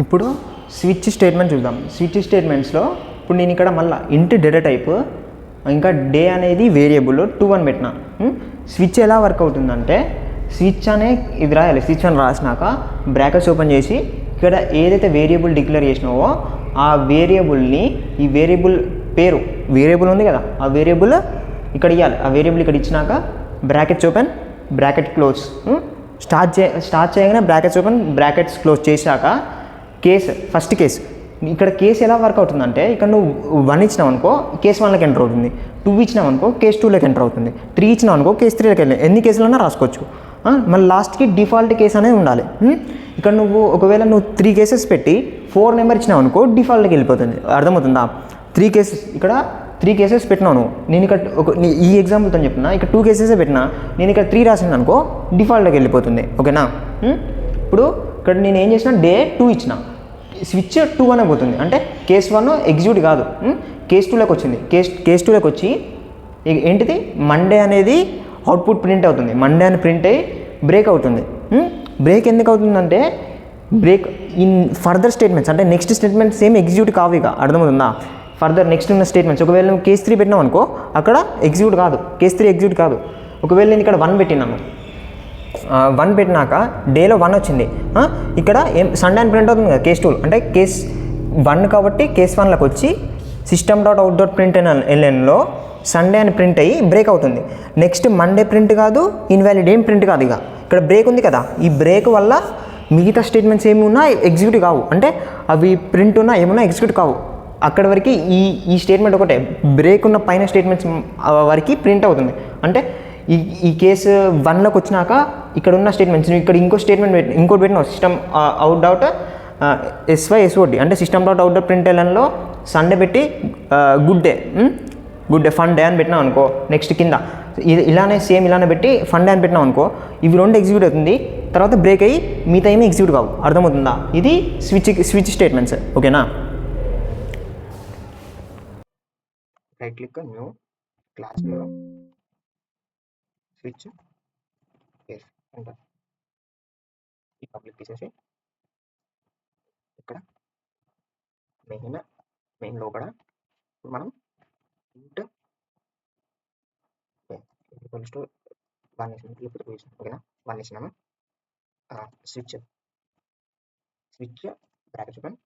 ఇప్పుడు switch statement చూద్దాం. Switch స్టేట్మెంట్స్లో ఇప్పుడు నేను ఇక్కడ మళ్ళీ ఇంట్ డేటా టైప్ ఇంకా డే అనేది వేరియబుల్ 2 అని పెట్టినా. స్విచ్ ఎలా వర్క్ అవుతుందంటే స్విచ్ అనే ఇది రాయాలి. స్విచ్ అని రాసినాక బ్రాకెట్స్ ఓపెన్ చేసి ఇక్కడ ఏదైతే వేరియబుల్ డిక్లేర్ చేసినావో ఆ వేరియబుల్ని ఈ వేరియబుల్ పేరు వేరియబుల్ ఉంది కదా ఆ వేరియబుల్ ఇక్కడ ఇవ్వాలి. ఆ వేరియబుల్ ఇక్కడ ఇచ్చినాక brackets open bracket close. Start చేయగానే బ్రాకెట్స్ ఓపెన్ బ్రాకెట్స్ క్లోజ్ చేశాక కేస్ ఫస్ట్ కేస్ ఇక్కడ కేసు ఎలా వర్క్ అవుతుందంటే ఇక్కడ నువ్వు 1 ఇచ్చినావు అనుకో కేసు 1లోకి ఎంటర్ అవుతుంది, 2 ఇచ్చినావు అనుకో కేసు 2లోకి ఎంటర్ అవుతుంది, 3 ఇచ్చినావు అనుకో కేసు 3లోకి వెళ్ళి ఎన్ని కేసులన్నా రాసుకోవచ్చు. మళ్ళీ లాస్ట్కి డిఫాల్ట్ కేసు అనేది ఉండాలి. ఇక్కడ నువ్వు ఒకవేళ నువ్వు 3 కేసెస్ పెట్టి 4 నెంబర్ ఇచ్చినావు అనుకో డిఫాల్ట్కి వెళ్ళిపోతుంది. అర్థమవుతుందా? 3 కేసెస్ ఇక్కడ 3 కేసెస్ పెట్టినాను నేను ఇక్కడ ఈ ఎగ్జాంపుల్తో చెప్పినా ఇక్కడ 2 కేసెస్ పెట్టినా నేను ఇక్కడ 3 రాసింది అనుకో డిఫాల్ట్కి వెళ్ళిపోతుంది. ఓకేనా? ఇప్పుడు ఇక్కడ నేను ఏం చేసిన డే 2 ఇచ్చిన స్విచ్ 2 అనే పోతుంది అంటే కేస్ 1 ఎగ్జిక్యూట్ కాదు కేస్ 2లోకి వచ్చింది. కేస్ 2లోకి వచ్చి ఏంటిది మండే అనేది అవుట్పుట్ ప్రింట్ అవుతుంది. మండే అని ప్రింట్ అయ్యి బ్రేక్ అవుతుంది. బ్రేక్ ఎందుకు అవుతుందంటే బ్రేక్ ఇన్ ఫర్దర్ స్టేట్మెంట్స్ అంటే నెక్స్ట్ స్టేట్మెంట్స్ సేమ్ ఎగ్జిక్యూట్ కావు. ఇక అర్థమవుతుందా? ఫర్దర్ నెక్స్ట్ ఉన్న స్టేట్మెంట్స్ ఒకవేళ నువ్వు కేస్ 3 పెట్టినావు అనుకో అక్కడ ఎగ్జిక్యూట్ కాదు, కేస్ 3 ఎగ్జిక్యూట్ కాదు. ఒకవేళ నేను ఇక్కడ 1 పెట్టినాను 1 పెట్టినాక డేలో 1 వచ్చింది, ఇక్కడ ఏం సండే అని ప్రింట్ అవుతుంది కదా కేస్ 2 అంటే కేస్ 1 కాబట్టి కేస్ 1లోకి వచ్చి system dot out dot print ఎల్ఎన్లో సండే అని ప్రింట్ అయ్యి బ్రేక్ అవుతుంది. నెక్స్ట్ మండే ప్రింట్ కాదు, ఇన్వాలిడ్ ఏం ప్రింట్ కాదు. ఇక ఇక్కడ బ్రేక్ ఉంది కదా ఈ బ్రేక్ వల్ల మిగతా స్టేట్మెంట్స్ ఏమి ఉన్నా ఎగ్జిక్యూట్ కావు అంటే అవి ప్రింట్ ఉన్నా ఏమున్నా ఎగ్జిక్యూట్ కావు. అక్కడి వరకు ఈ స్టేట్మెంట్ ఒకటే బ్రేక్ ఉన్న పైన స్టేట్మెంట్స్ వరకు ప్రింట్ అవుతుంది. అంటే ఈ కేసు 1లోకి వచ్చినాక ఇక్కడ ఉన్న స్టేట్మెంట్స్ ఇక్కడ ఇంకోటి పెట్టినావు సిస్టమ్ అవుట్ డాట్ SYSOD అంటే system dot out dot print ఎల్ఎన్లో సండే పెట్టి గుడ్ డే ఫన్ డే అని పెట్టినావు అనుకో నెక్స్ట్ కింద ఇలానే పెట్టి ఫన్ డే అని పెట్టినావు అనుకో ఇవి 2 ఎగ్జిక్యూట్ అవుతుంది. తర్వాత బ్రేక్ అయ్యి మిగతా ఏమీ ఎగ్జిక్యూట్ కావు. అర్థమవుతుందా? ఇది స్విచ్ స్టేట్మెంట్స్. ఓకేనా? Right click new class switch case enter ఈ పబ్లిక్ తీసేసి ఇక్కడ మెయిన్ లోపల మనం ఇంట్ ఈక్వల్స్ టు 1 ఇచ్చినాం. ఓకేనా? 1 ఇచ్చినాము. స్విచ్ బ్రాకెట్స్ ఓపెన్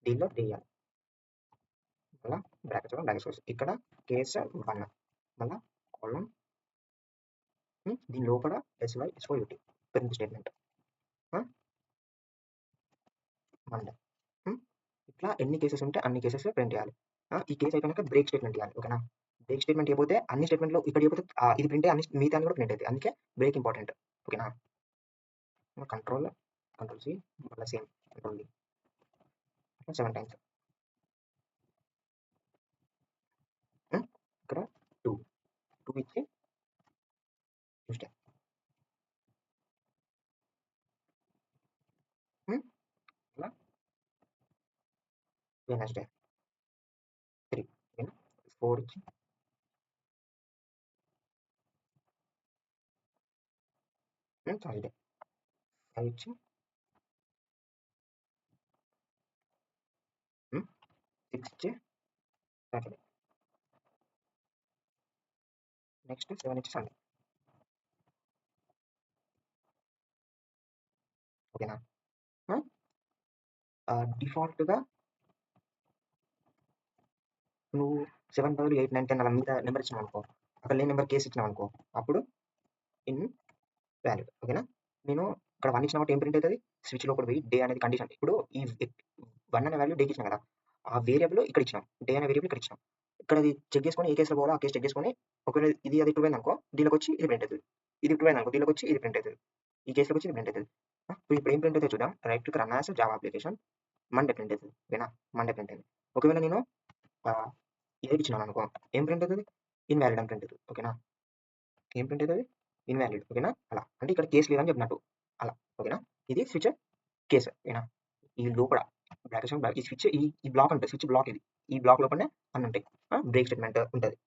దీనిలో వేయాలి. మళ్ళీ బ్రాకెట్స్ ఓపెన్ బ్రాకెట్స్ క్లోజ్ ఇక్కడ కేస్ 1 మళ్ళీ కాలమ్ దీని లోపల SYSOD ప్రింట్ స్టేట్మెంట్ మండే. ఇట్లా ఎన్ని కేసెస్ ఉంటే అన్ని కేసెస్ ప్రింట్ చేయాలి. ఈ కేసు అయిపోయినాక బ్రేక్ స్టేట్మెంట్ ఇవ్వాలి. ఓకేనా? బ్రేక్ స్టేట్మెంట్ ఇవ్వకపోతే అన్ని స్టేట్మెంట్లో ఇక్కడ ఇవ్వకపోతే ఇది ప్రింట్ అన్ని మిగతా కూడా ప్రింట్ అవుతాయి. అందుకే బ్రేక్ ఇంపార్టెంట్. ఓకేనా? కంట్రోల్ C మళ్ళీ సేమ్ కంట్రోల్ D 7 టైమ్స్ ఇక్కడ 2 ఇచ్చి ట్యూస్డే ఇలా వెనస్డే 3 4 ఇచ్చి థర్స్డే 5 ఇచ్చి 6 ఇచ్చి సాటర్డే నెక్స్ట్ 7 ఇచ్చి సండే. ఓకేనా? డిఫాల్ట్గా నువ్వు 7 బదులు 8 9 10 అలా మీద నెంబర్ ఇచ్చినావు అనుకో అక్కడ లేని నెంబర్ కేసు ఇచ్చినావు అనుకో అప్పుడు ఇన్ వ్యాలిడ్. ఓకేనా? నేను ఇక్కడ 1 ఇచ్చిన ఏం ప్రింట్ అవుతుంది స్విచ్లో కూడా పోయి డే అనేది కండిషన్. ఇప్పుడు ఈ 1 అనే వాల్యూ డేకి ఇచ్చినా కదా ఆ వేరియబుల్ ఇక్కడ ఇచ్చినాం డే అనే వేరియబుల్ ఇక్కడ ఇచ్చినాం. ఇక్కడ అది చెక్ చేసుకొని ఏ కేసులో పోవాలో ఆ కేసు చెక్ చేసుకొని ఒకవేళ ఇది అది 2 అనుకో దీనికి వచ్చి ఇది ప్రింట్ అవుతుంది. ఇది 2 అనుకో దీనికి వచ్చి ఇది ప్రింట్ అవుతుంది. ఈ కేసులోకి వచ్చి ఇది ప్రింట్ అవుతుంది. ఇప్పుడు ఏం ప్రింట్ అవుతుంది చూద్దాం. Right click run as Java application Monday print అవుతుంది. ఓకేనా? మండే ప్రింట్ అయింది. ఒకవేళ నేను ఇదే ఇచ్చినాను అనుకో ఏం ప్రింట్ అవుతుంది ఇన్వాలిడ్ అని ప్రింట్ అవుతుంది. ఓకేనా? ఏం ప్రింట్ అవుతుంది ఇన్వాలిడ్. ఓకేనా? అలా అంటే ఇక్కడ కేసు లేదని చెప్పినట్టు అలా. ఓకేనా? ఇది స్విచ్ కేసు. ఓకేనా? ఈ లోపల బ్రాకెట్ ఈ స్విచ్ ఈ బ్లాక్ ఉంటుంది స్విచ్ బ్లాక్ ఇది ఈ బ్లాక్ లోపలనే అన్నీ ఉంటాయి. బ్రేక్ స్టేట్మెంట్ ఉంటుంది.